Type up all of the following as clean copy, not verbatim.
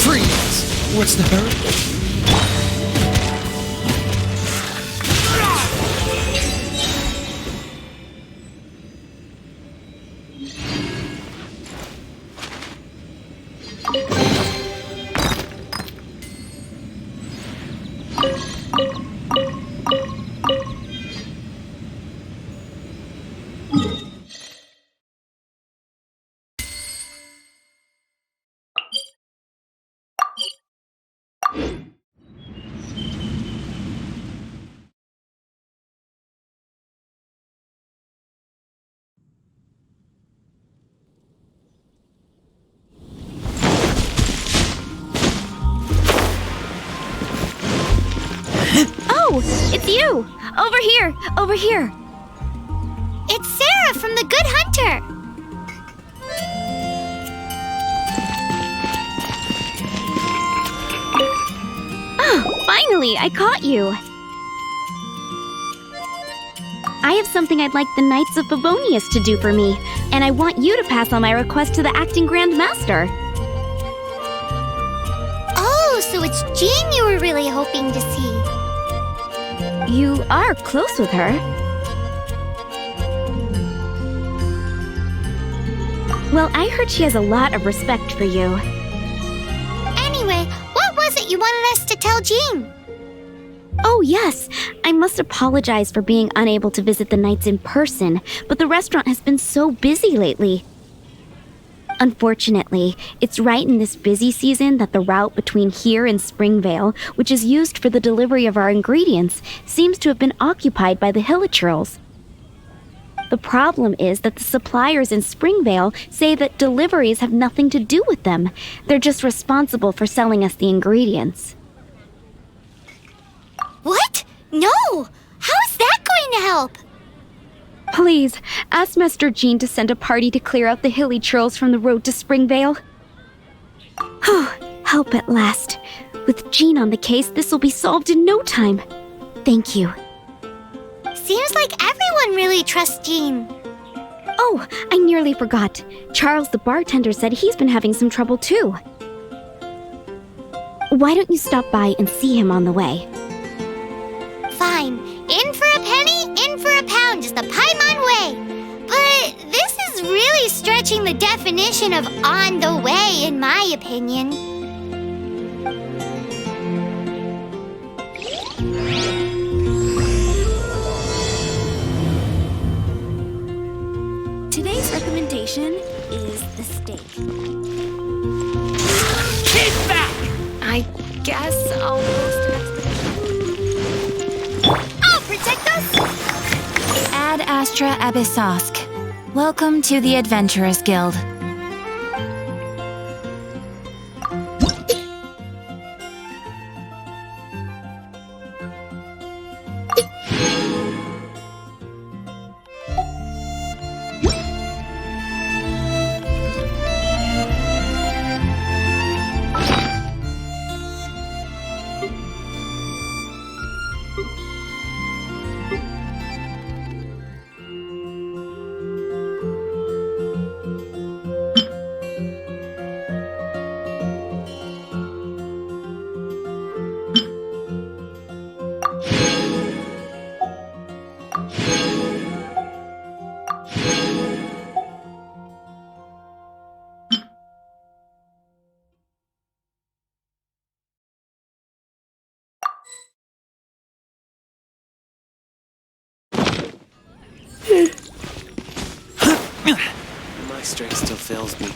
Freeze! What's the hurry? Oh, it's you! Over here! Over here! It's Sarah from the Good Hunter! Oh, finally! I caught you! I have something I'd like the Knights of Favonius to do for me, and I want you to pass on my request to the Acting Grand Master. Oh, so it's Jean you were really hoping to see. You are close with her. Well, I heard she has a lot of respect for you. Anyway, what was it you wanted us to tell Jean? Oh, yes. I must apologize for being unable to visit the Knights in person, but the restaurant has been so busy lately. Unfortunately, it's right in this busy season that the route between here and Springvale, which is used for the delivery of our ingredients, seems to have been occupied by the Hilichurls. The problem is that the suppliers in Springvale say that deliveries have nothing to do with them. They're just responsible for selling us the ingredients. What? No! How is that going to help? Please, ask Master Jean to send a party to clear out the Hilichurls from the road to Springvale. Help at last. With Jean on the case, this will be solved in no time. Thank you. Seems like everyone really trusts Jean. Oh, I nearly forgot. Charles the bartender said he's been having some trouble too. Why don't you stop by and see him on the way? Fine. In for a penny, in for a pound, just a Paimon way. But this is really stretching the definition of on the way, in my opinion. Today's recommendation is the steak. Keep back! I guess I'll post an I'll protect us! Ad Astra Abyssosk. Welcome to the Adventurers Guild. My strength still fails me.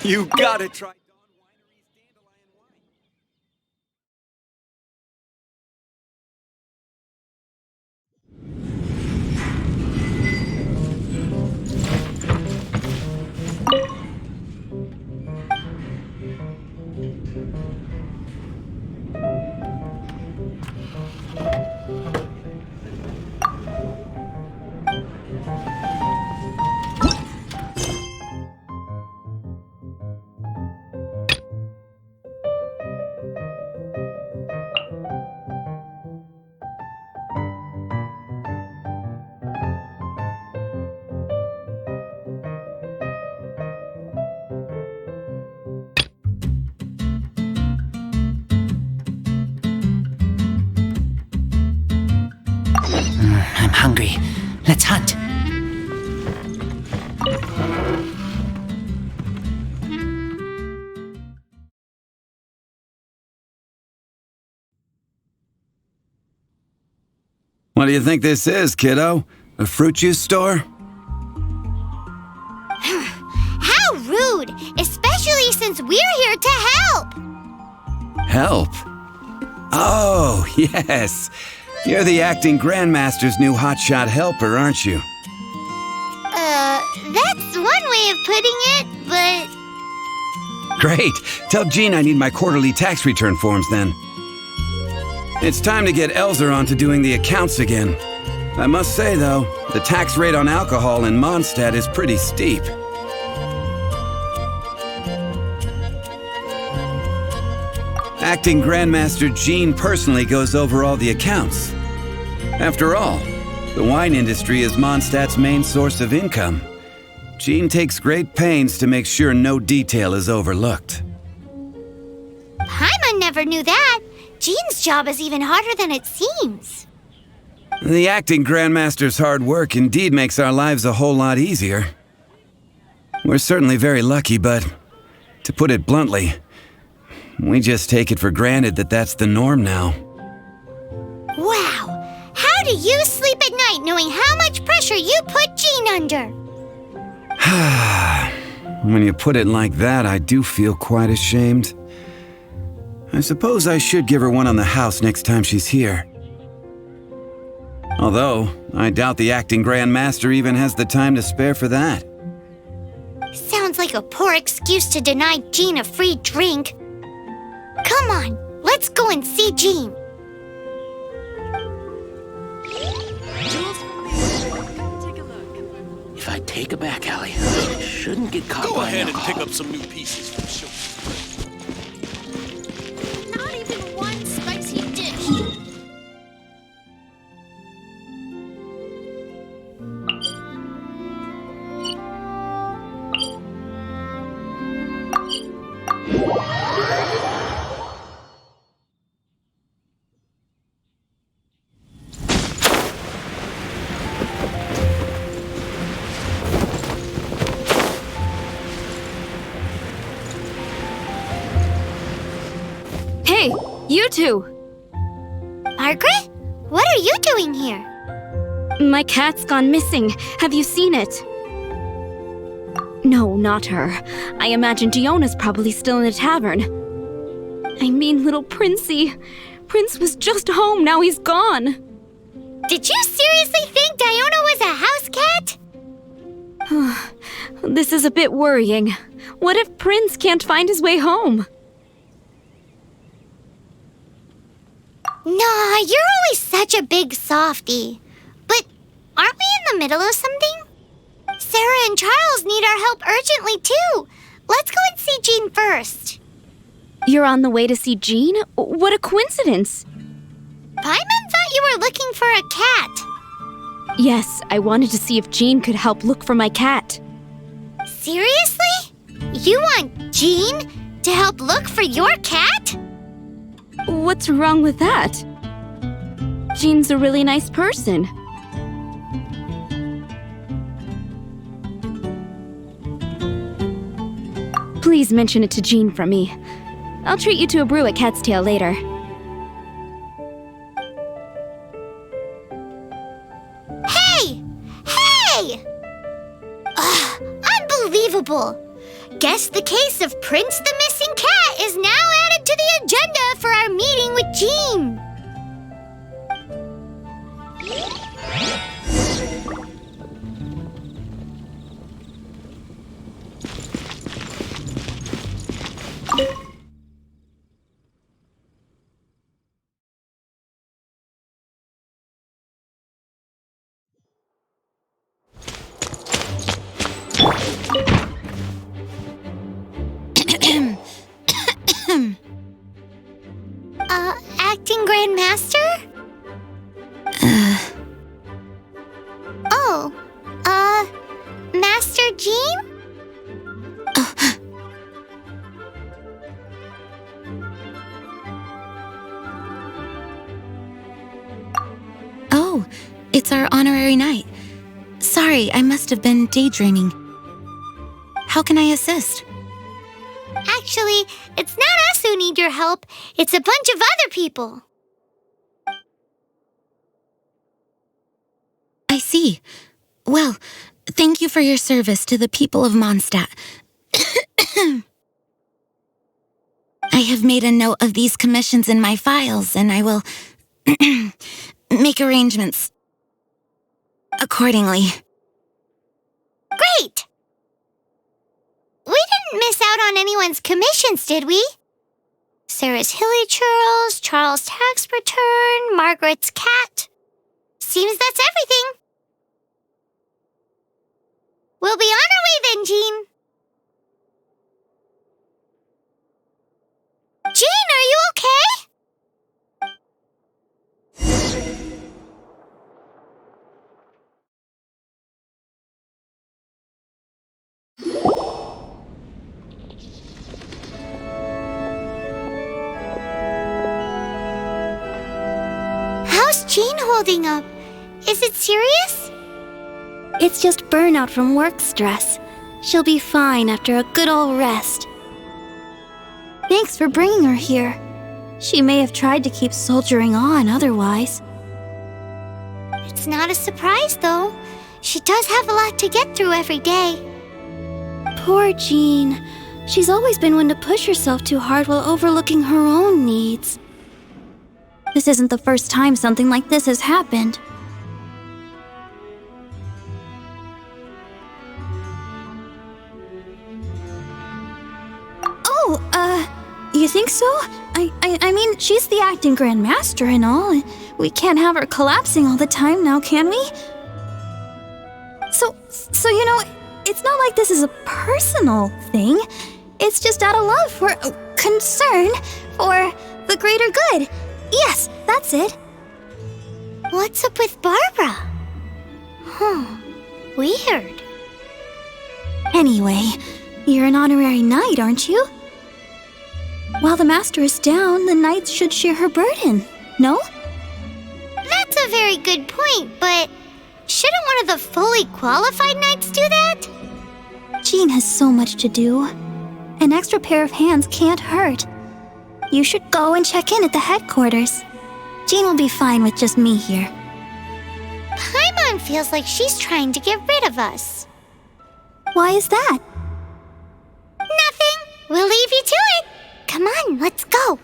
You gotta try. I'm hungry. Let's hunt. What do you think this is, kiddo? A fruit juice store? How rude! Especially since we're here to help! Help? Oh, yes. You're the acting Grandmaster's new hotshot helper, aren't you? That's one way of putting it, but... Great. Tell Jean I need my quarterly tax return forms then. It's time to get Elzer on to doing the accounts again. I must say, though, the tax rate on alcohol in Mondstadt is pretty steep. Acting Grandmaster Jean personally goes over all the accounts. After all, the wine industry is Mondstadt's main source of income. Jean takes great pains to make sure no detail is overlooked. Paimon never knew that. Jean's job is even harder than it seems. The acting Grandmaster's hard work indeed makes our lives a whole lot easier. We're certainly very lucky, but to put it bluntly, we just take it for granted that that's the norm now. Wow! How do you sleep at night knowing how much pressure you put Jean under? When you put it like that, I do feel quite ashamed. I suppose I should give her one on the house next time she's here. Although, I doubt the acting Grandmaster even has the time to spare for that. Sounds like a poor excuse to deny Jean a free drink. Come on, let's go and see Jean. If I take a back alley, I shouldn't get caught Go by ahead and alcohol. pick up some new pieces from show. Not even one spicy dish. Hey, you two! Margaret? What are you doing here? My cat's gone missing. Have you seen it? No, not her. I imagine Diona's probably still in the tavern. I mean, little Princey. Prince was just home, now he's gone. Did you seriously think Diona was a house cat? This is a bit worrying. What if Prince can't find his way home? Nah, you're always such a big softie. But aren't we in the middle of something? Sarah and Charles need our help urgently, too. Let's go and see Jean first. You're on the way to see Jean? What a coincidence! Paimon thought you were looking for a cat. Yes, I wanted to see if Jean could help look for my cat. Seriously? You want Jean to help look for your cat? What's wrong with that? Jean's a really nice person. Please mention it to Jean from me. I'll treat you to a brew at Cat's Tail later. Hey! Hey! Ugh, unbelievable! Guess the case of Prince the Missing Cat is now added to the agenda for our meeting with Jean. Acting Grand Master? Oh, Master Jean? Oh, it's our honorary knight. Sorry, I must have been daydreaming. How can I assist? Actually, it's not us who need your help. It's a bunch of other people. I see. Well, thank you for your service to the people of Mondstadt. I have made a note of these commissions in my files, and I will make arrangements accordingly. Great! We didn't miss out on anyone's commissions, did we? Sarah's Hilly Churls, Charles' tax return, Margaret's cat. Seems that's everything. We'll be on our way then, Jean. Jean, are you okay? How's Jean holding up? Is it serious? It's just burnout from work stress. She'll be fine after a good old rest. Thanks for bringing her here. She may have tried to keep soldiering on otherwise. It's not a surprise, though. She does have a lot to get through every day. Poor Jean. She's always been one to push herself too hard while overlooking her own needs. This isn't the first time something like this has happened. You think so? I mean, she's the acting Grand Master and all, and we can't have her collapsing all the time now, can we? So you know, it's not like this is a personal thing. It's just out of love for concern for the greater good. Yes, that's it. What's up with Barbara? Weird. Anyway, you're an honorary knight, aren't you? While the master is down, the knights should share her burden, no? That's a very good point, but shouldn't one of the fully qualified knights do that? Jean has so much to do. An extra pair of hands can't hurt. You should go and check in at the headquarters. Jean will be fine with just me here. Paimon feels like she's trying to get rid of us. Why is that? Nothing. We'll leave you to it. Come on, let's go.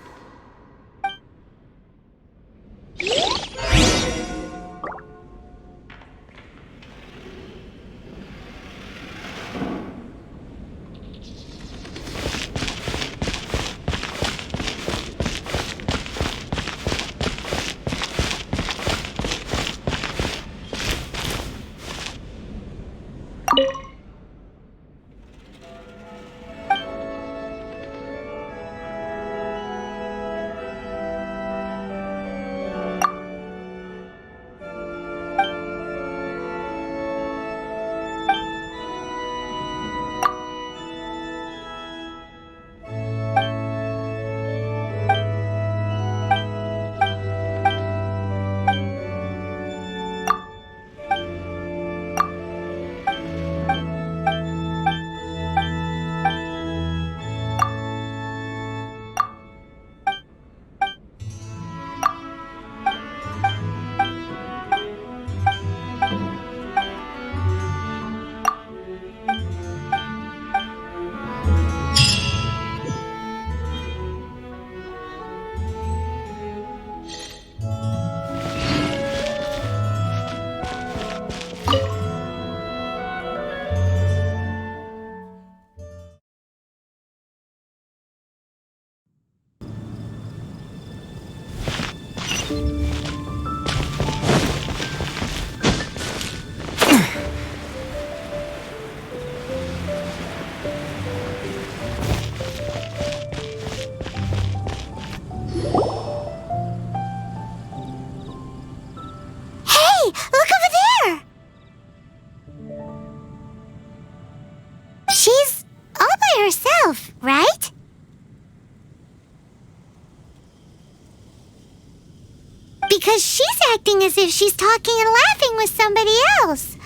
because she's acting as if she's talking and laughing with somebody else.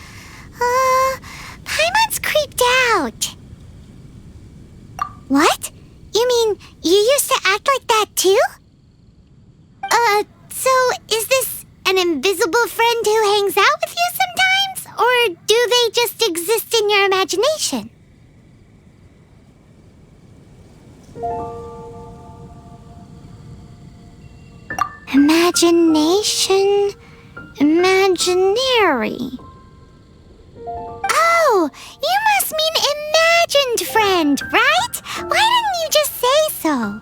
Paimon's creeped out. What? You mean you used to act like that too? So is this an invisible friend who hangs out with you sometimes? Or do they just exist in your imagination? Imagination, imaginary. Oh, you must mean imagined friend, right? Why didn't you just say so?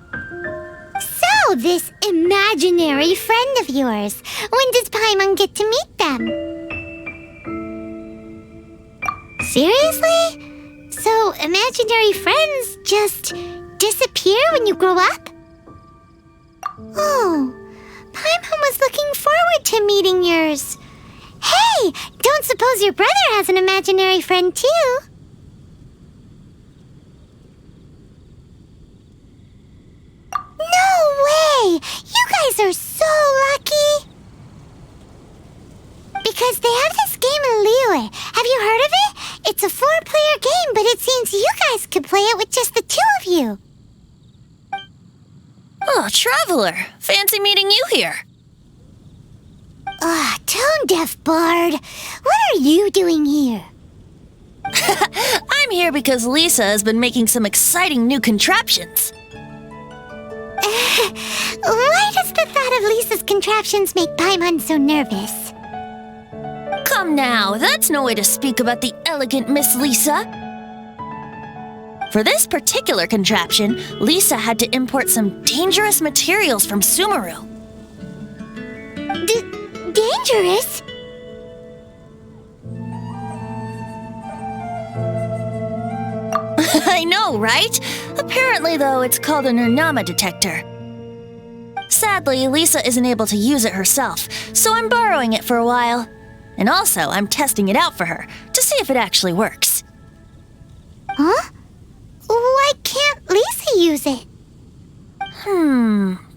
So, this imaginary friend of yours, when does Paimon get to meet them? Seriously? So, imaginary friends just disappear when you grow up? Oh, Paimon was looking forward to meeting yours. Hey, don't suppose your brother has an imaginary friend too? No way! You guys are so lucky! Because they have this game in Liyue. Have you heard of it? It's a 4-player game, but it seems you guys could play it with just the 2 of you. Oh, Traveler! Fancy meeting you here. Tone-deaf bard. What are you doing here? I'm here because Lisa has been making some exciting new contraptions. Why does the thought of Lisa's contraptions make Paimon so nervous? Come now, that's no way to speak about the elegant Miss Lisa. For this particular contraption, Lisa had to import some dangerous materials from Sumeru. Dangerous? I know, right? Apparently, though, it's called an Urnama detector. Sadly, Lisa isn't able to use it herself, so I'm borrowing it for a while. And also, I'm testing it out for her, to see if it actually works. Huh? Why can't Lisa use it?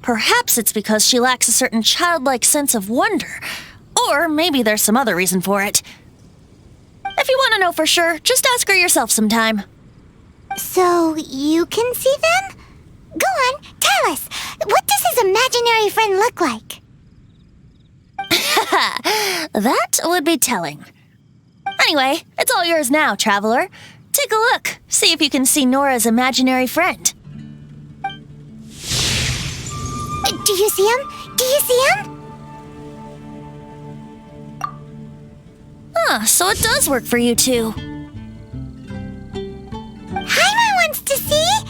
Perhaps it's because she lacks a certain childlike sense of wonder. Or maybe there's some other reason for it. If you want to know for sure, just ask her yourself sometime. So, you can see them? Go on, tell us. What does his imaginary friend look like? That would be telling. Anyway, it's all yours now, Traveler. Take a look. See if you can see Nora's imaginary friend. Do you see him? Do you see him? So it does work for you two. Paimon wants to see?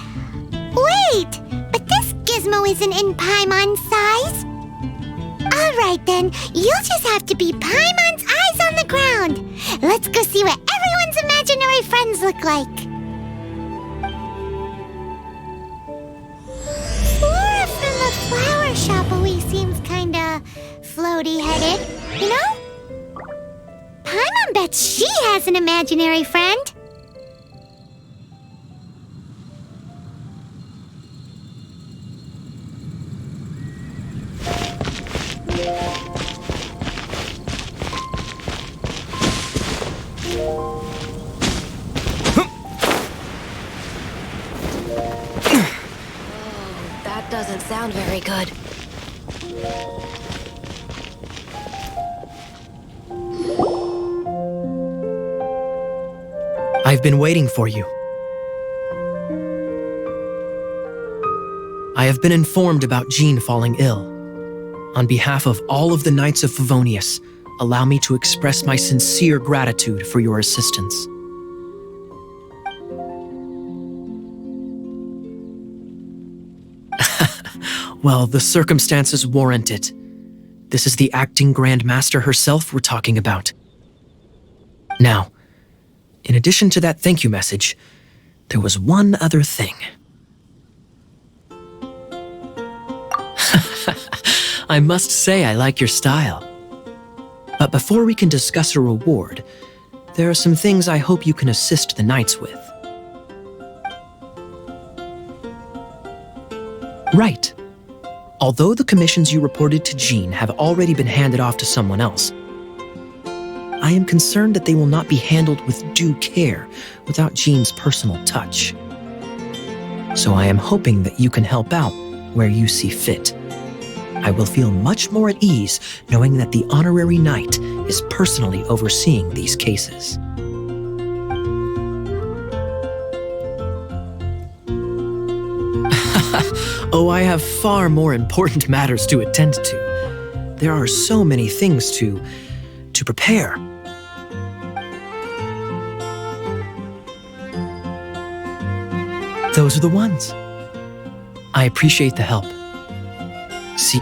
Wait, but this gizmo isn't in Paimon's size. Alright then, you'll just have to be Paimon's eyes on the ground. Let's go see what everyone's imaginary friends look like. Flora from the flower shop always seems kinda floaty-headed, you know? Paimon bets she has an imaginary friend. That doesn't sound very good. I've been waiting for you. I have been informed about Jean falling ill. On behalf of all of the Knights of Favonius, allow me to express my sincere gratitude for your assistance. Well, the circumstances warrant it. This is the acting Grand Master herself we're talking about. Now, in addition to that thank you message, there was one other thing. I must say I like your style. But before we can discuss a reward, there are some things I hope you can assist the Knights with. Right. Although the commissions you reported to Jean have already been handed off to someone else, I am concerned that they will not be handled with due care without Jean's personal touch. So I am hoping that you can help out where you see fit. I will feel much more at ease knowing that the honorary knight is personally overseeing these cases. Oh, I have far more important matters to attend to. There are so many things to prepare. Those are the ones. I appreciate the help. See.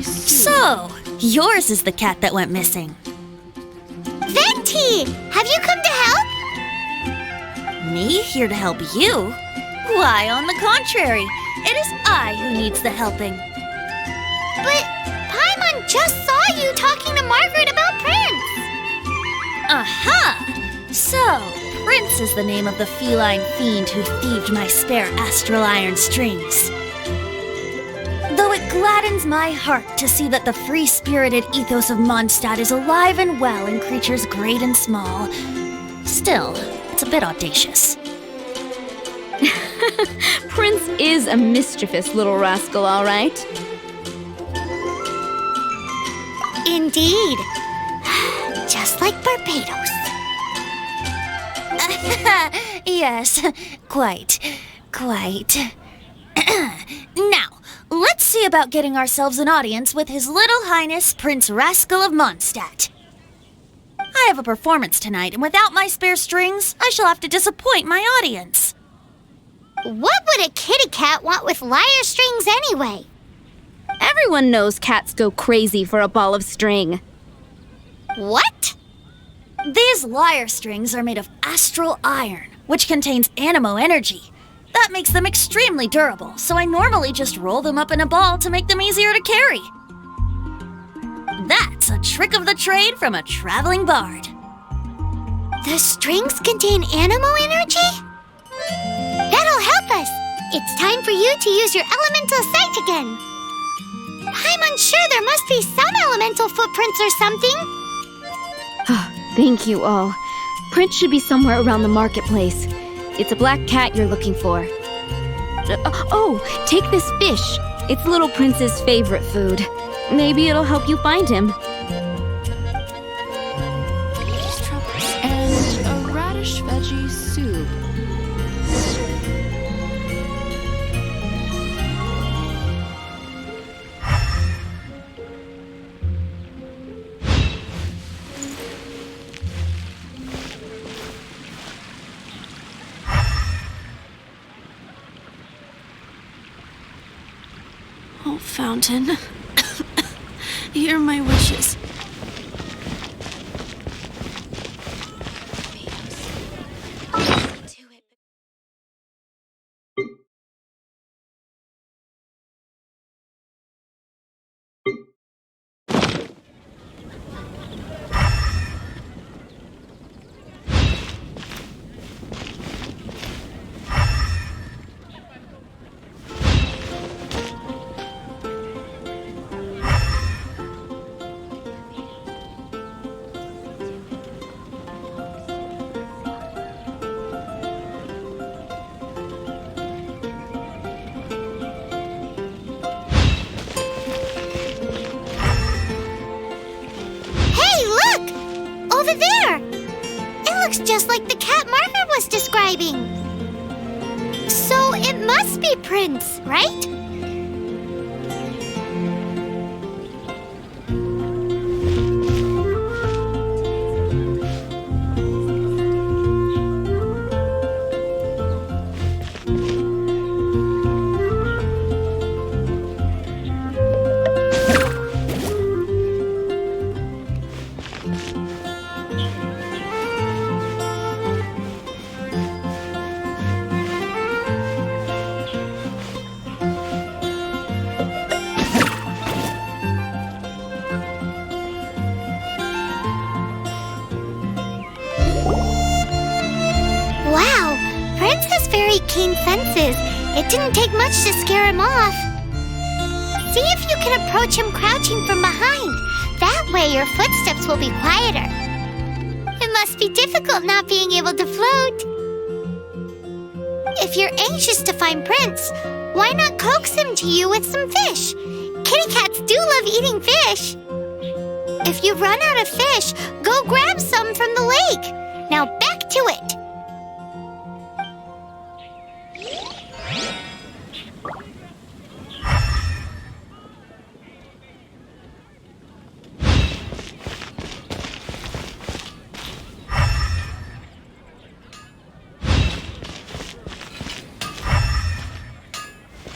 So, yours is the cat that went missing. Venti! Have you come to help? Me here to help you? Why, on the contrary, it is I who needs the helping. But Paimon just saw you talking to Margaret about Prince. Aha! So, Prince is the name of the feline fiend who thieved my spare astral iron strings. Though it gladdens my heart to see that the free-spirited ethos of Mondstadt is alive and well in creatures great and small, still, it's a bit audacious. Prince is a mischievous little rascal, all right. Indeed. Just like Barbados. Yes, quite. Now, let's see about getting ourselves an audience with His Little Highness Prince Rascal of Mondstadt. I have a performance tonight, and without my spare strings, I shall have to disappoint my audience. What would a kitty cat want with lyre strings anyway? Everyone knows cats go crazy for a ball of string. What? These lyre strings are made of astral iron, which contains animo energy. That makes them extremely durable, so I normally just roll them up in a ball to make them easier to carry. That's a trick of the trade from a traveling bard. The strings contain animo energy? That'll help us. It's time for you to use your elemental sight again. I'm unsure, there must be some elemental footprints or something. Thank you all. Prince should be somewhere around the marketplace. It's a black cat you're looking for. Oh, take this fish. It's Little Prince's favorite food. Maybe it'll help you find him. And a radish veggie soup. Oh, Fountain. Hear my wishes. just like the cat Margaret was describing. So it must be Prince, right? Wow, Prince has very keen senses. It didn't take much to scare him off. See if you can approach him crouching from behind. That way your footsteps will be quieter. It must be difficult not being able to float. If you're anxious to find Prince, why not coax him to you with some fish? Kitty cats do love eating fish. If you run out of fish, go grab some from the lake. Now back to it.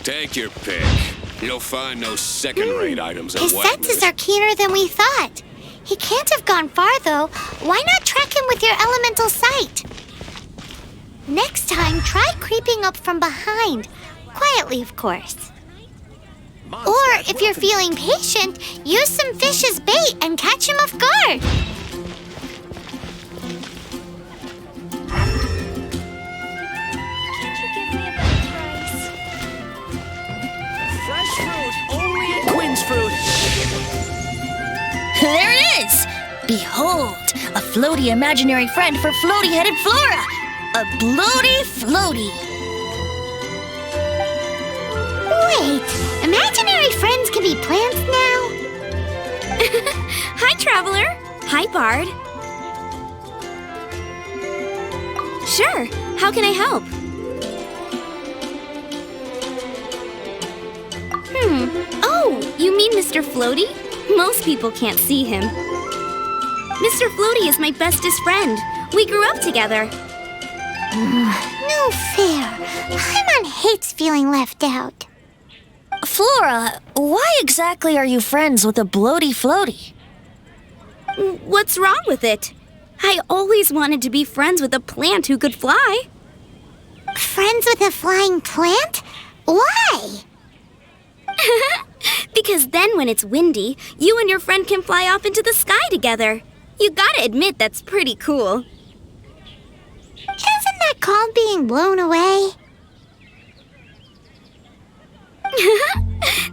Take your pick. You'll find no second-rate items at His Wagner's. senses are keener than we thought. He can't have gone far, though. Why not track him with your elemental sight? Next time, try creeping up from behind. Quietly, of course. Or, if you're feeling patient, use some fish as bait and catch him off guard. Can't you give me a better price? Fresh fruit, only at Quinn's Fruit. There it is! Behold, a floaty imaginary friend for floaty-headed Flora! A bloaty floaty! Wait, imaginary friends can be plants now? Hi, Traveler. Hi, Bard. Sure, how can I help? Oh, you mean Mr. Floaty? Most people can't see him. Mr. Floaty is my bestest friend. We grew up together. No fair. Paimon hates feeling left out. Flora, why exactly are you friends with a bloaty floaty? What's wrong with it? I always wanted to be friends with a plant who could fly. Friends with a flying plant? Why? Because then when it's windy, you and your friend can fly off into the sky together. You gotta admit that's pretty cool. Isn't that called being blown away?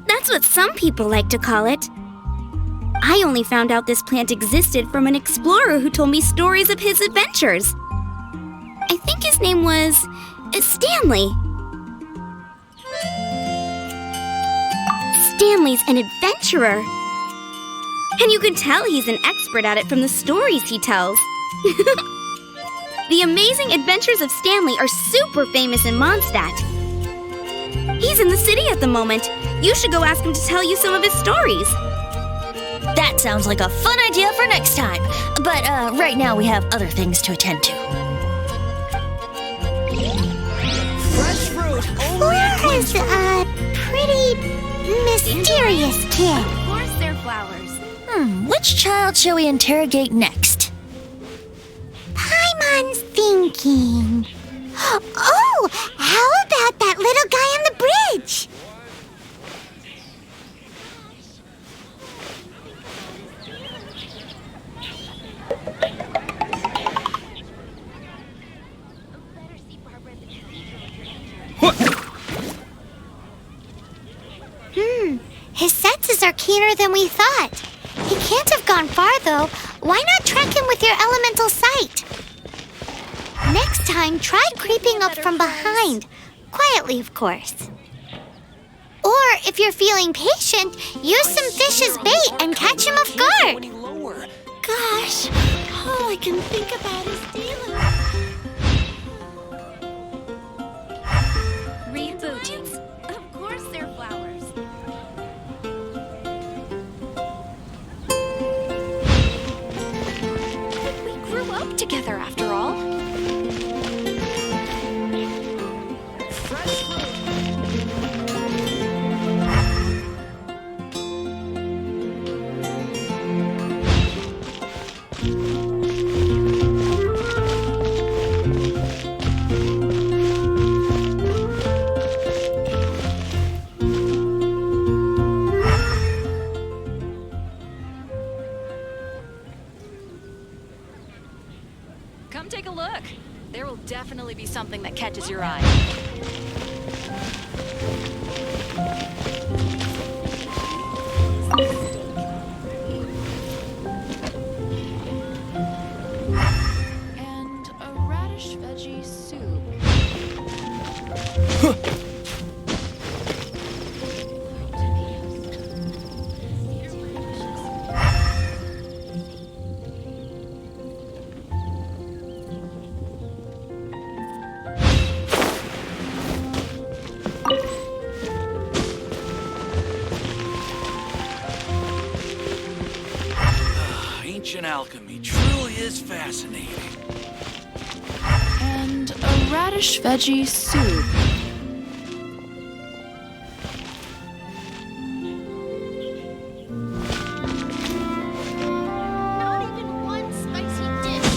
That's what some people like to call it. I only found out this plant existed from an explorer who told me stories of his adventures. I think his name was Stanley. Stanley's an adventurer. And you can tell he's an expert at it from the stories he tells. The amazing adventures of Stanley are super famous in Mondstadt. He's in the city at the moment. You should go ask him to tell you some of his stories. That sounds like a fun idea for next time. But right now we have other things to attend to. Fresh fruit, only Flora at Quinn's is Fruit. a pretty mysterious kid. Of course they're flowers. Which child shall we interrogate next? Paimon's thinking. Oh, how about that little guy on the bridge? His senses are keener than we thought. He can't have gone far, though. Why not track him with your elemental sight? Next time, try creeping up from behind. Quietly, of course. Or, if you're feeling patient, use some fish as bait and catch him off guard. Gosh, all I can think about is Dila. that catches your eye. And a radish veggie soup. Ancient alchemy truly is fascinating. And a radish veggie soup. Not even one spicy dish.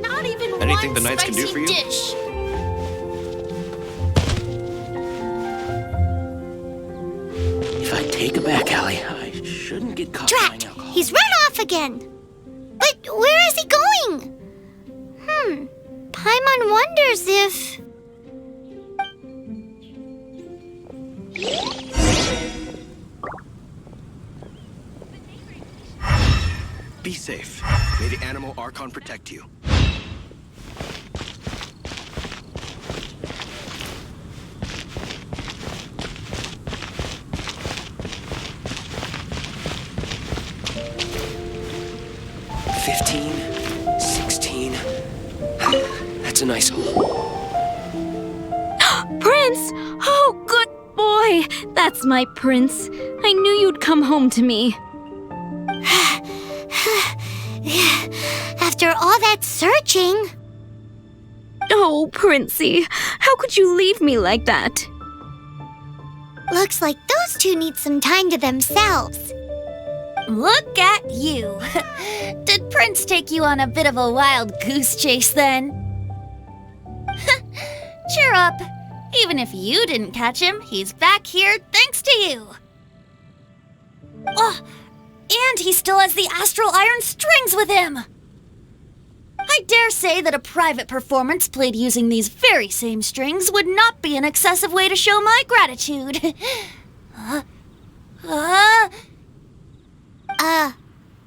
Not even Anything one the knights can do spicy for you? dish. If I take a back alley, I shouldn't get caught Drat! buying alcohol. He's run off again. But where is he going? Paimon wonders if... Be safe. May the animal Archon protect you. That's a nice hole. Prince! Oh, good boy! That's my prince. I knew you'd come home to me. After all that searching... Oh, Princey, how could you leave me like that? Looks like those two need some time to themselves. Look at you. Did Prince take you on a bit of a wild goose chase then? Cheer up. Even if you didn't catch him, he's back here thanks to you. Oh, and he still has the astral iron strings with him. I dare say that a private performance played using these very same strings would not be an excessive way to show my gratitude.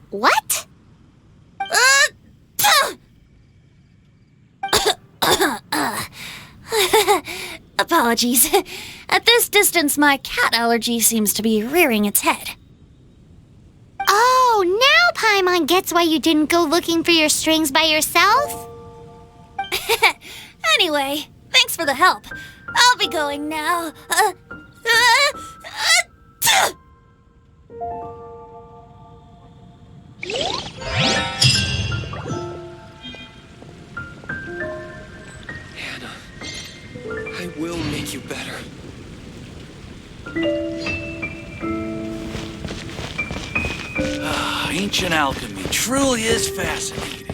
What? Apologies. At this distance, my cat allergy seems to be rearing its head. Oh, now Paimon gets why you didn't go looking for your strings by yourself? Anyway, thanks for the help. I'll be going now. Hannah, I will make you better. Ancient alchemy truly is fascinating.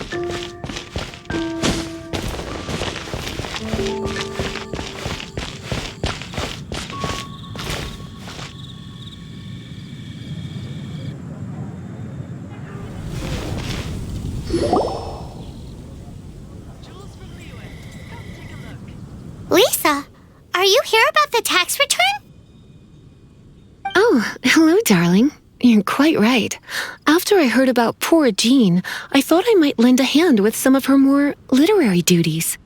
Lisa, are you here about the tax return? Oh, hello, darling. You're quite right. After I heard about poor Jean, I thought I might lend a hand with some of her more literary duties.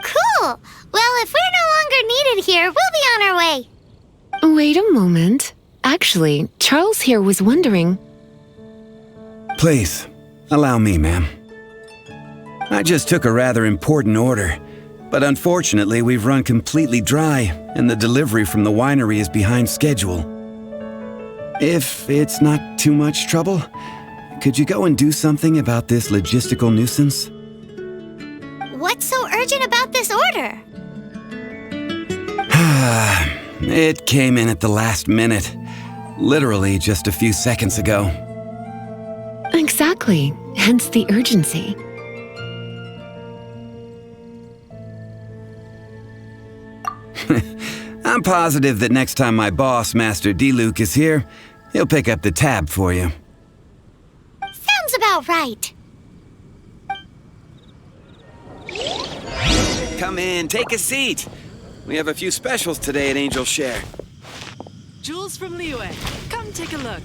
Cool. Well, if we're no longer needed here, we'll be on our way. Wait a moment. Actually, Charles here was wondering... Please, allow me, ma'am. I just took a rather important order, but unfortunately we've run completely dry, and the delivery from the winery is behind schedule. If it's not too much trouble, could you go and do something about this logistical nuisance? What's so urgent about this order? It came in at the last minute. Literally just a few seconds ago. Exactly, hence the urgency. I'm positive that next time my boss, Master D-Luke, is here, he'll pick up the tab for you. Sounds about right. Come in, take a seat. We have a few specials today at Angel Share. Jules from Liyue, come take a look.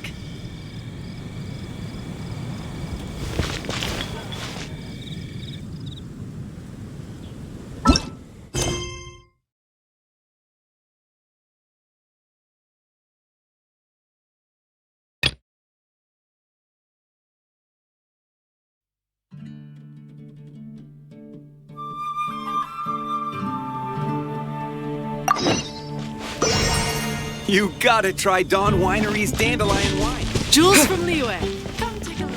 You gotta try Dawn Winery's Dandelion Wine. Jules from Liyue, come take a look.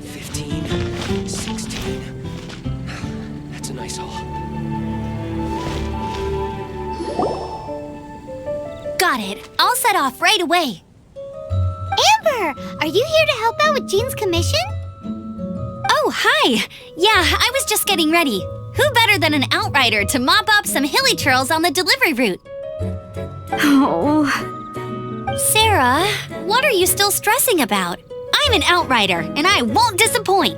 15, 16. That's a nice haul. Got it. I'll set off right away. Amber, are you here to help out with Jean's commission? Oh, hi! Yeah, I was just getting ready. Who better than an outrider to mop up some hilly churls on the delivery route? Oh. Sarah, what are you still stressing about? I'm an outrider, and I won't disappoint.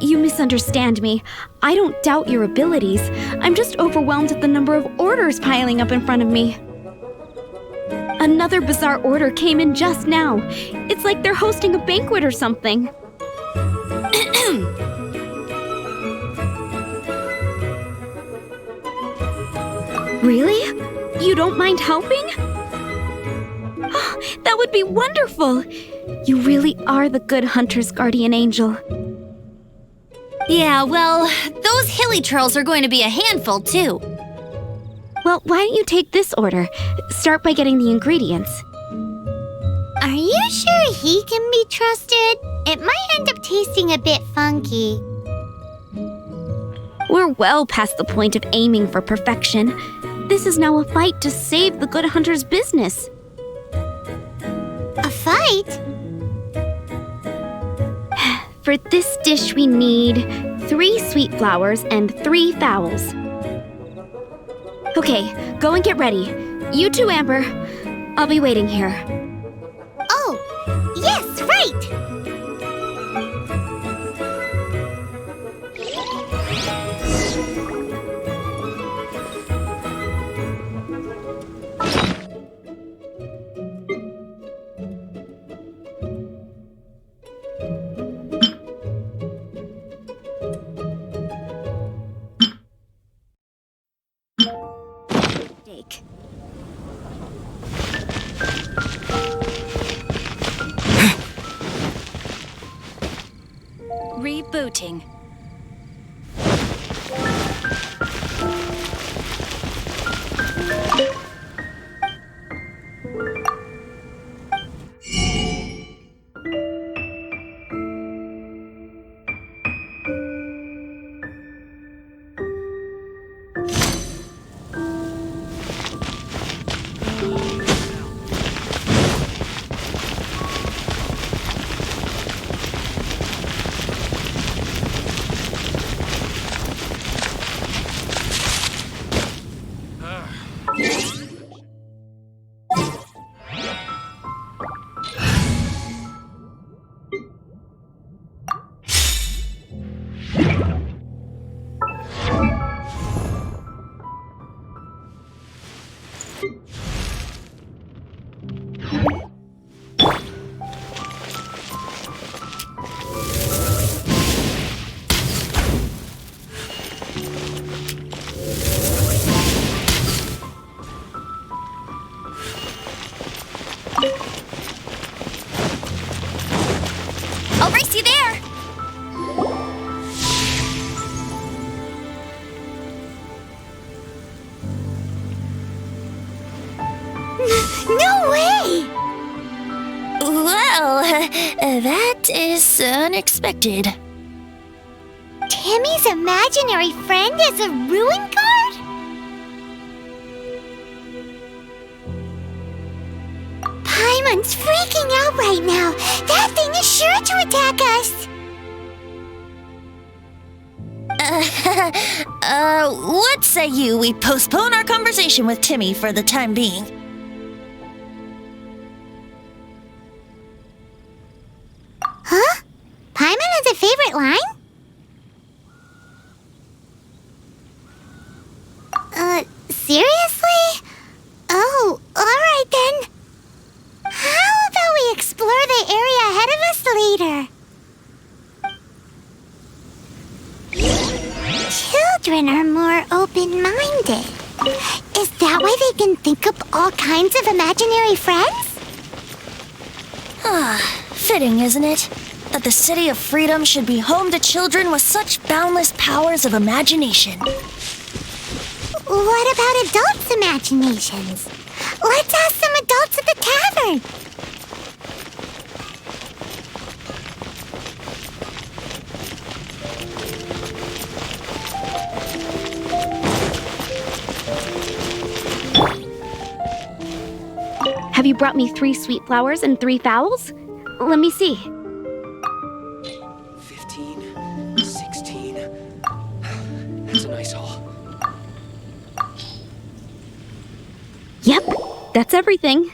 You misunderstand me. I don't doubt your abilities. I'm just overwhelmed at the number of orders piling up in front of me. Another bizarre order came in just now. It's like they're hosting a banquet or something. Really? You don't mind helping? That would be wonderful! You really are the good hunter's guardian angel. Yeah, well, those hilly churls are going to be a handful, too. Well, why don't you take this order? Start by getting the ingredients. Are you sure he can be trusted? It might end up tasting a bit funky. We're well past the point of aiming for perfection. This is now a fight to save the good hunter's business. A fight? For this dish we need 3 sweet flowers and 3 fowls. Okay, go and get ready. You too, Amber. I'll be waiting here. Oh, yes, right! Rebooting. I'll race you there! No way! Well, that is unexpected. Timmy's imaginary friend is a ruin guard? Paimon's freaking out right now. That thing is sure to attack us. What say you we postpone our conversation with Timmy for the time being? Huh? Paimon has a favorite line? Seriously? Oh, alright then. How about we explore the area ahead of us later? Children are more open-minded. Is that why they can think up all kinds of imaginary friends? Fitting, isn't it? That the City of Freedom should be home to children with such boundless powers of imagination. What about adults' imaginations? Let's ask some adults at the tavern. Have you brought me 3 sweet flowers and 3 fowls? Let me see. 15, 16. That's a nice haul. Yep, that's everything.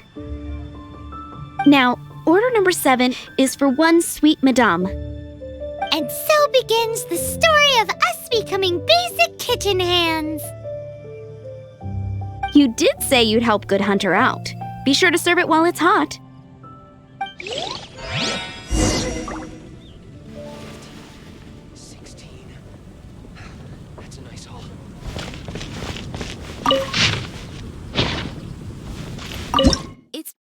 Now, order number 7 is for 1 sweet madame. And so begins the story of us becoming basic kitchen hands. You did say you'd help Good Hunter out. Be sure to serve it while it's hot. 16. That's a nice haul. It's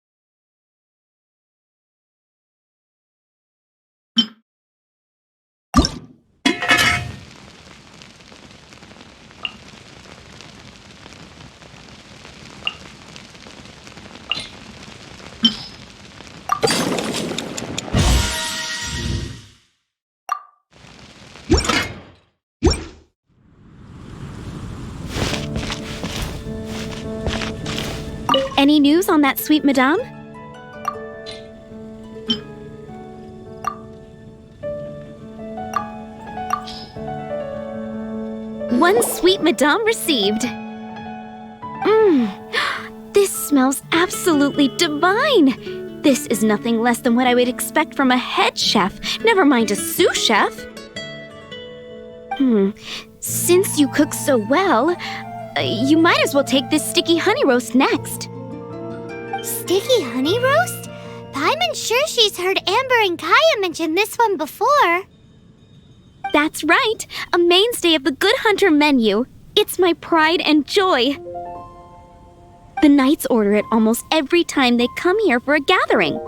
Any news on that sweet madame? One sweet madame received. This smells absolutely divine. This is nothing less than what I would expect from a head chef, never mind a sous chef. Since you cook so well, you might as well take this sticky honey roast next. Sticky honey roast? Paimon's sure she's heard Amber and Kaya mention this one before. That's right, a mainstay of the Good Hunter menu. It's my pride and joy. The knights order it almost every time they come here for a gathering.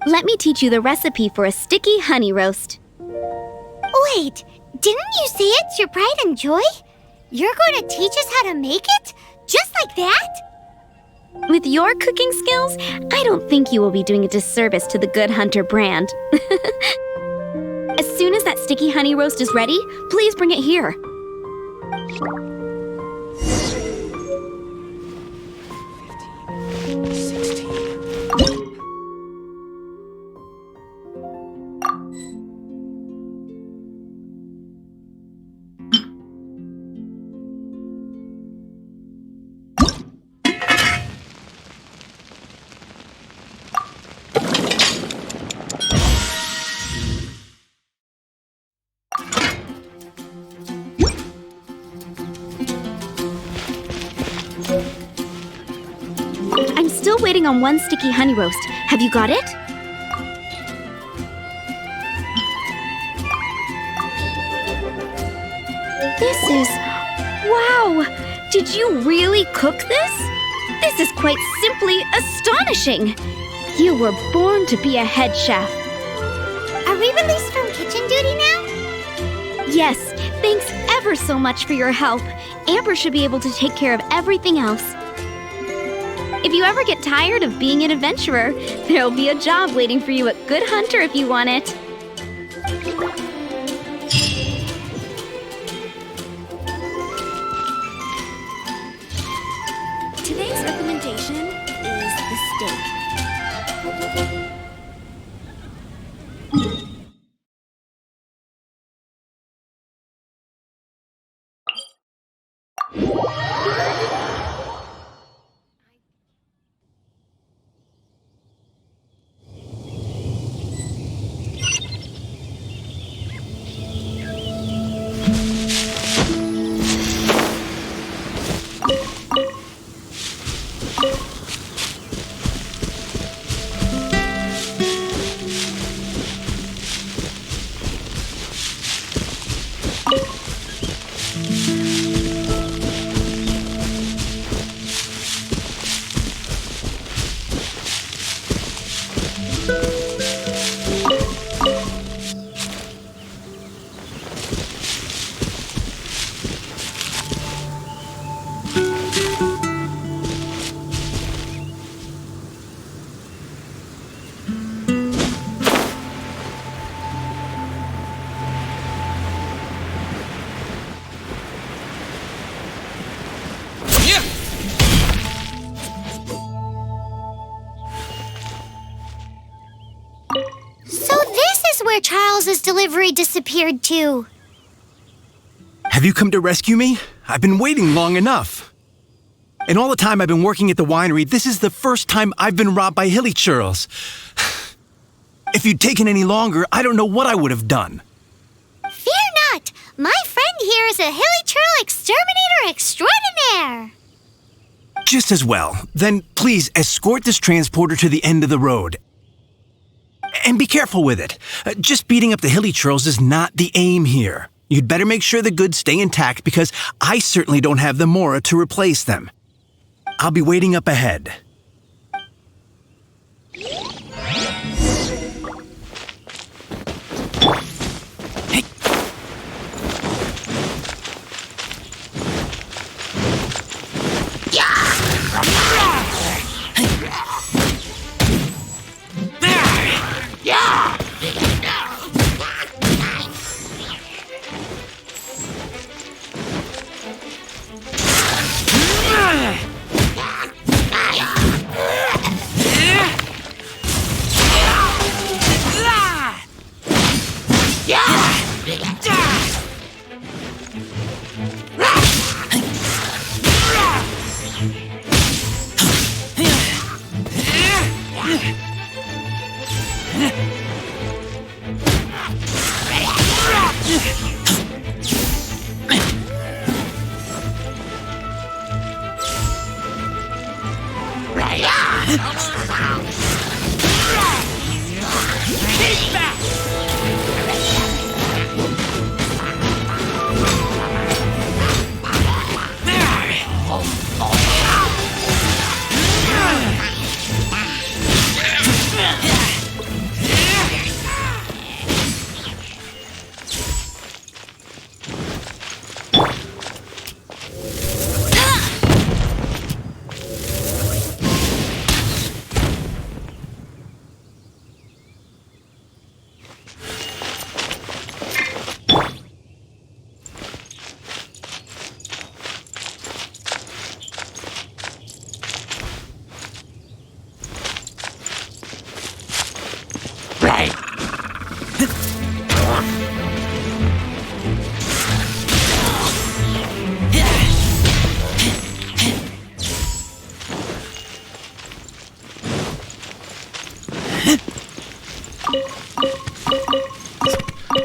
Let me teach you the recipe for a sticky honey roast. Wait, didn't you say it's your pride and joy? You're going to teach us how to make it? Just like that? With your cooking skills, I don't think you will be doing a disservice to the Good Hunter brand. As soon as that sticky honey roast is ready, please bring it here. I'm still waiting on 1 sticky honey roast. Have you got it? This is... Wow! Did you really cook this? This is quite simply astonishing! You were born to be a head chef. Are we released from kitchen duty now? Yes, thanks ever so much for your help. Amber should be able to take care of everything else. If you ever get tired of being an adventurer, there'll be a job waiting for you at Good Hunter if you want it. where Charles's delivery disappeared to. Have you come to rescue me? I've been waiting long enough. In all the time I've been working at the winery, this is the first time I've been robbed by hilly churls. If you'd taken any longer, I don't know what I would have done. Fear not! My friend here is a hilly churl exterminator extraordinaire! Just as well. Then please escort this transporter to the end of the road. And be careful with it. Just beating up the hilly churls is not the aim here. You'd better make sure the goods stay intact because I certainly don't have the mora to replace them. I'll be waiting up ahead. Hey.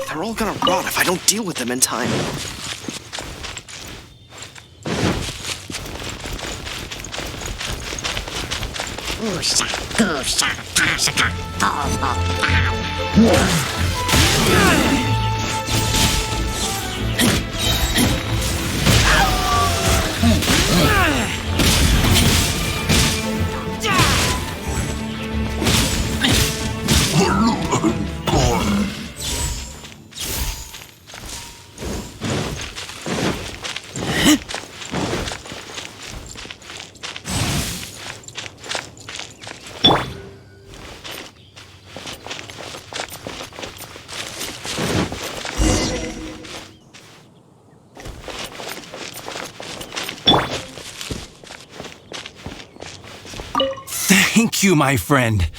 They're all gonna rot if I don't deal with them in time. Thank you, my friend.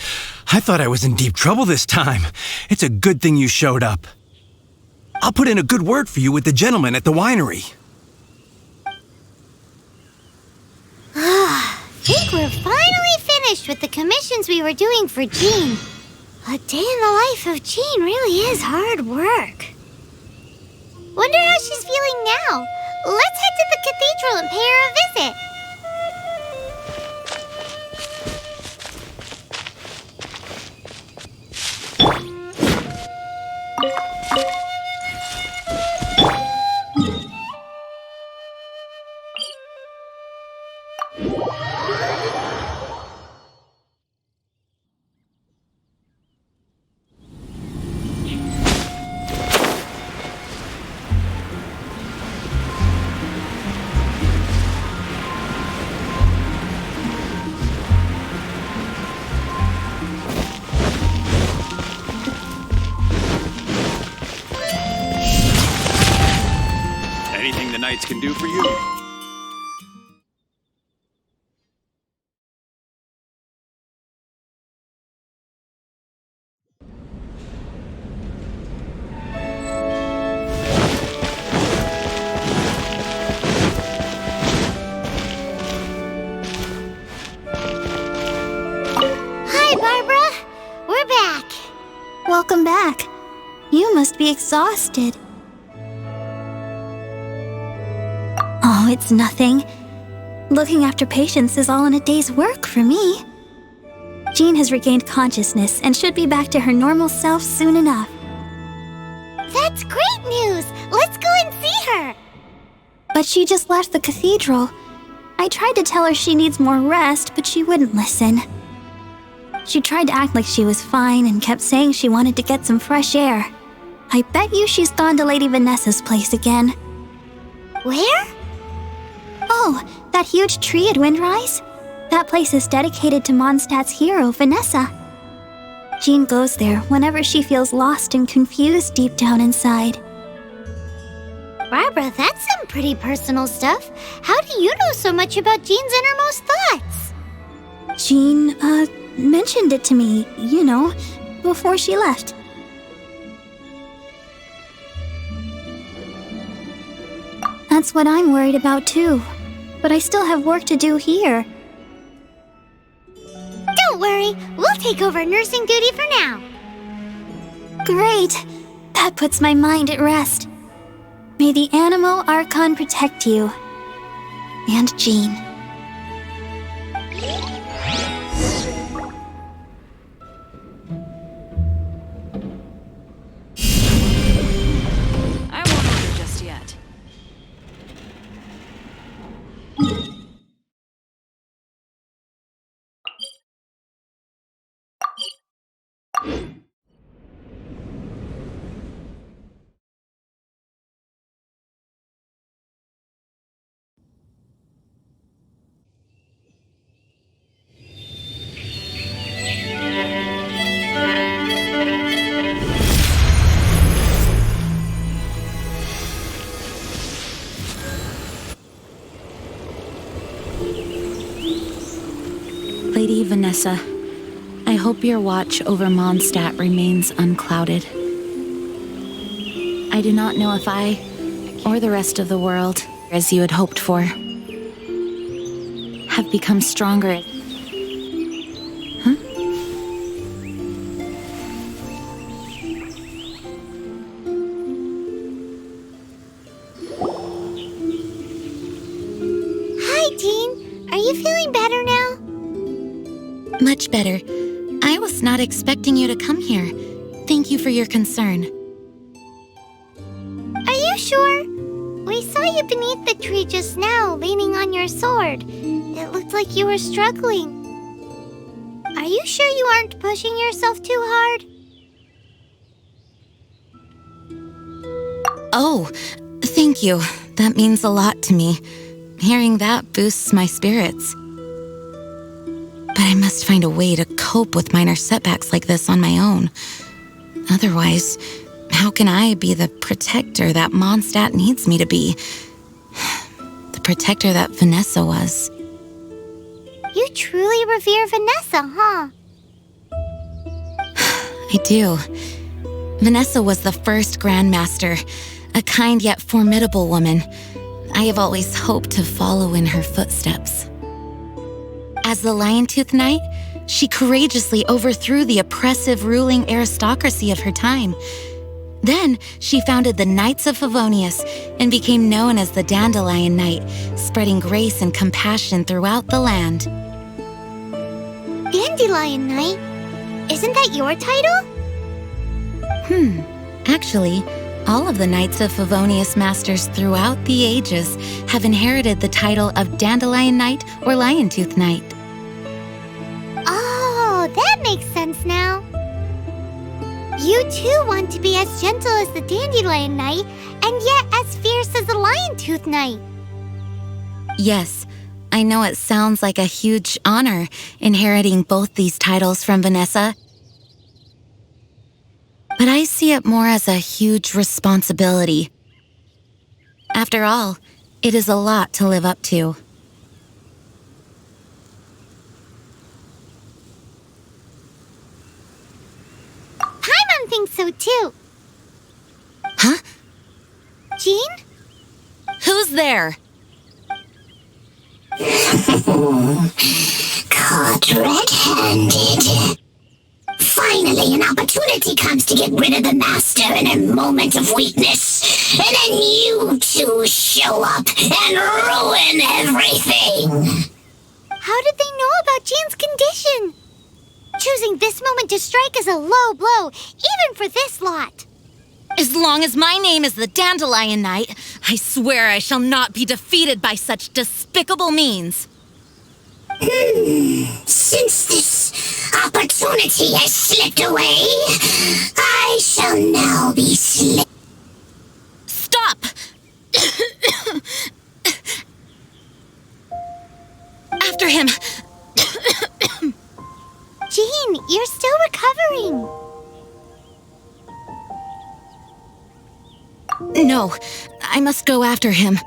I thought I was in deep trouble this time. It's a good thing you showed up. I'll put in a good word for you with the gentleman at the winery. Think we're finally finished with the commissions we were doing for Jean. A day in the life of Jean really is hard work. Wonder how she's feeling now. Let's head to the cathedral and pay her a visit. Anything the knights can do for you? must be exhausted. Oh, it's nothing. Looking after patients is all in a day's work for me. Jean has regained consciousness and should be back to her normal self soon enough. That's great news! Let's go and see her! But she just left the cathedral. I tried to tell her she needs more rest, but she wouldn't listen. She tried to act like she was fine and kept saying she wanted to get some fresh air. I bet you she's gone to Lady Vanessa's place again. Where? Oh, that huge tree at Windrise? That place is dedicated to Mondstadt's hero, Vanessa. Jean goes there whenever she feels lost and confused deep down inside. Barbara, that's some pretty personal stuff. How do you know so much about Jean's innermost thoughts? Jean, mentioned it to me, before she left. That's what I'm worried about too. But I still have work to do here. Don't worry, we'll take over nursing duty for now. Great! That puts my mind at rest. May the Animo Archon protect you. And Jean. I won't order just yet. Lady Vanessa, I hope your watch over Mondstadt remains unclouded. I do not know if I, or the rest of the world, as you had hoped for, have become stronger. Huh? Hi, Jean. Are you feeling better now? Much better. I was not expecting you to come here. Thank you for your concern. Are you sure? We saw you beneath the tree just now, leaning on your sword. It looked like you were struggling. Are you sure you aren't pushing yourself too hard? Oh, thank you. That means a lot to me. Hearing that boosts my spirits. But I must find a way to cope with minor setbacks like this on my own. Otherwise, how can I be the protector that Mondstadt needs me to be? The protector that Vanessa was. You truly revere Vanessa, huh? I do. Vanessa was the first Grandmaster, a kind yet formidable woman. I have always hoped to follow in her footsteps. As the Lion-Tooth Knight, she courageously overthrew the oppressive ruling aristocracy of her time. Then, she founded the Knights of Favonius and became known as the Dandelion Knight, spreading grace and compassion throughout the land. Dandelion Knight? Isn't that your title? Actually, all of the Knights of Favonius Masters throughout the ages have inherited the title of Dandelion Knight or Lion-Tooth Knight. Oh, that makes sense now. You too want to be as gentle as the Dandelion Knight, and yet as fierce as the Lion-Tooth Knight. Yes, I know it sounds like a huge honor inheriting both these titles from Vanessa, but I see it more as a huge responsibility. After all, it is a lot to live up to. Paimon thinks so too. Huh? Jean? Who's there? Caught red-handed. Finally! finally an opportunity comes to get rid of the master in a moment of weakness, and then you two show up and ruin everything. How did they know about Jean's condition? Choosing this moment to strike is a low blow, even for this lot. As long as my name is the Dandelion Knight, I swear I shall not be defeated by such despicable means. Since this opportunity has slipped away, I shall now be Stop! After him! Jean, you're still recovering. No, I must go after him.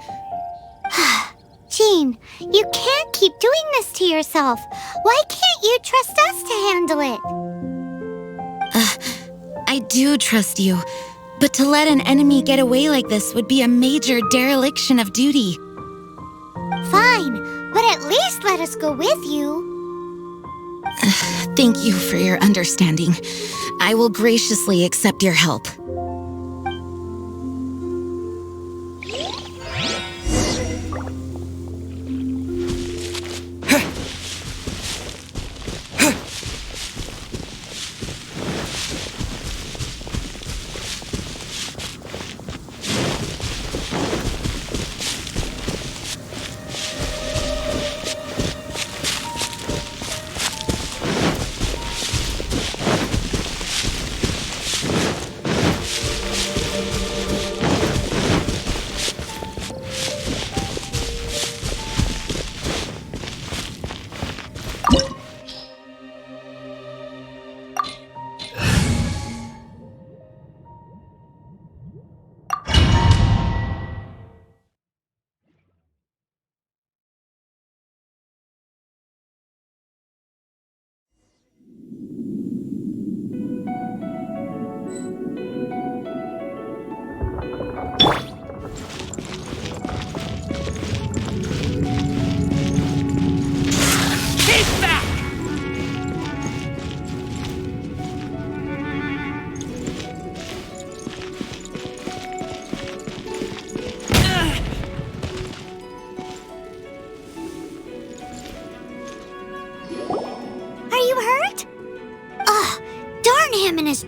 Jean, you can't keep doing this to yourself. Why can't you trust us to handle it? I do trust you, but to let an enemy get away like this would be a major dereliction of duty. Fine, but at least let us go with you. Thank you for your understanding. I will graciously accept your help.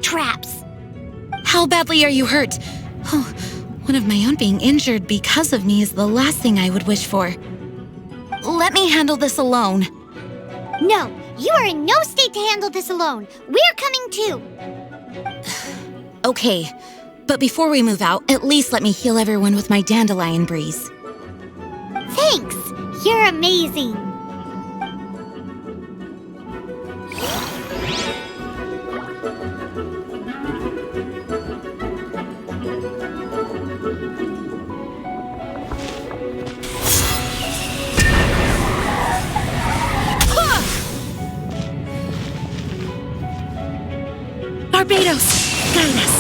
Traps. How badly are you hurt? Oh, one of my own being injured because of me is the last thing I would wish for. Let me handle this alone. No, you are in no state to handle this alone. We're coming too. Okay, but before we move out, at least let me heal everyone with my dandelion breeze. Thanks. You're amazing. Barbados, guide us.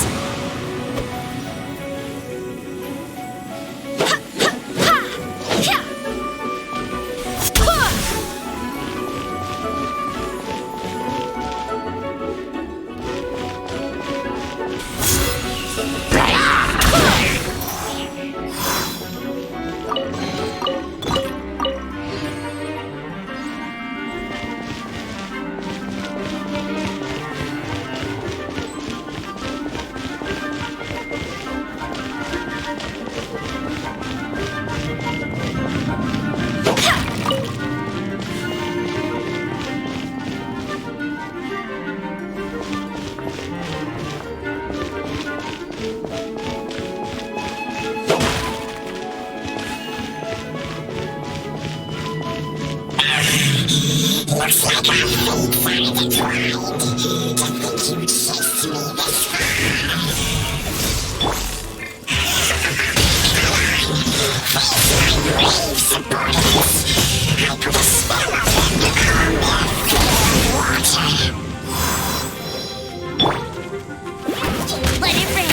Looks like our fates are intertwined. To think you chased me this far. My brave subordinates. I put a spell on them to calm their fear water. Let it rain.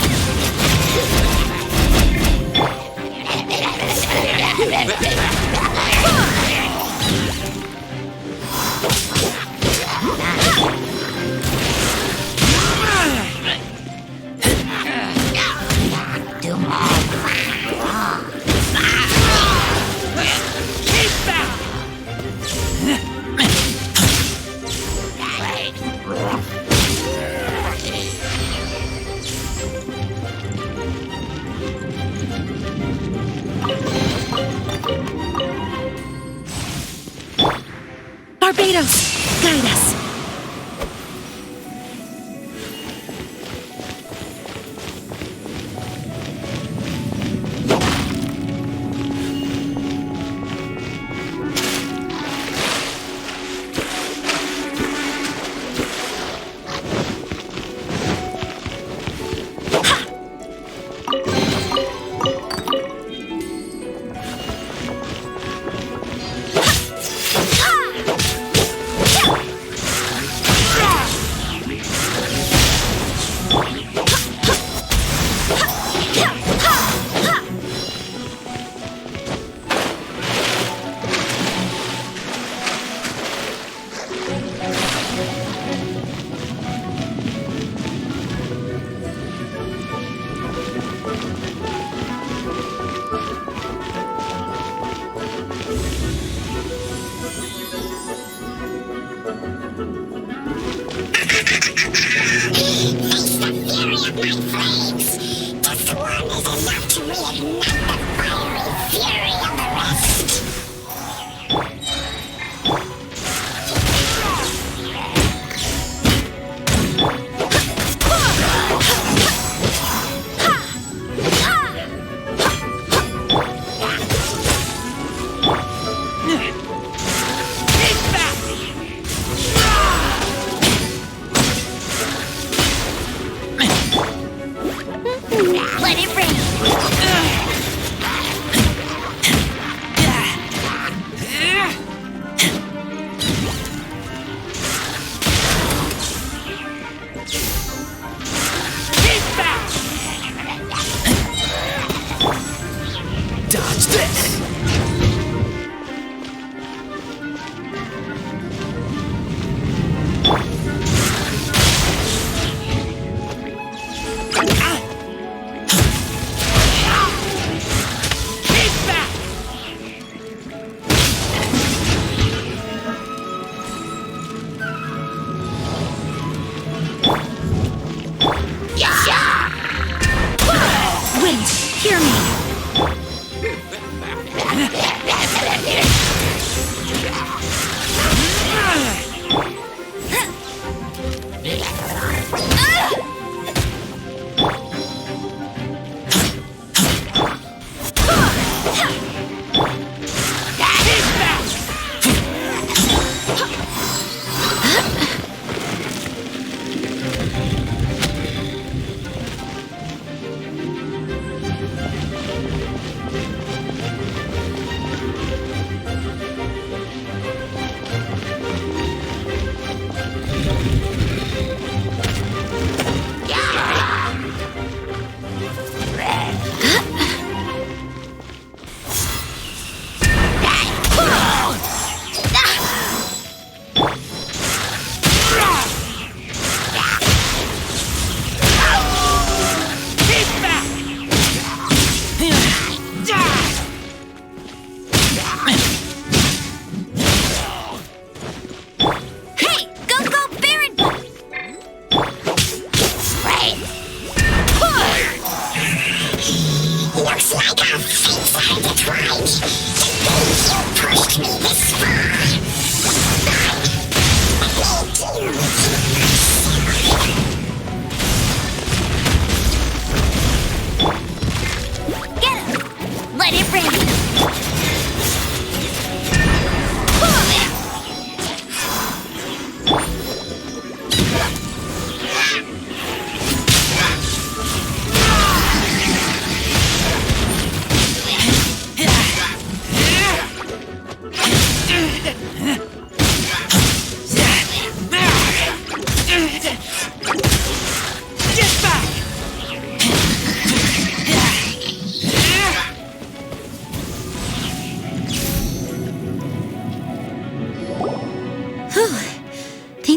Kratos, guide us.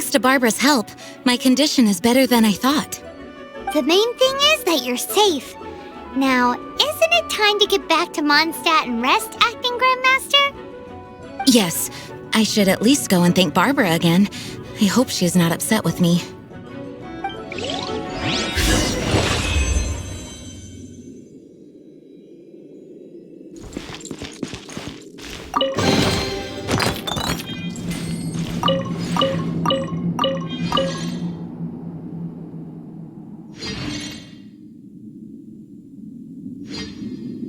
Thanks to Barbara's help, my condition is better than I thought. The main thing is that you're safe. Now, isn't it time to get back to Mondstadt and rest, Acting Grandmaster? Yes, I should at least go and thank Barbara again. I hope she's not upset with me.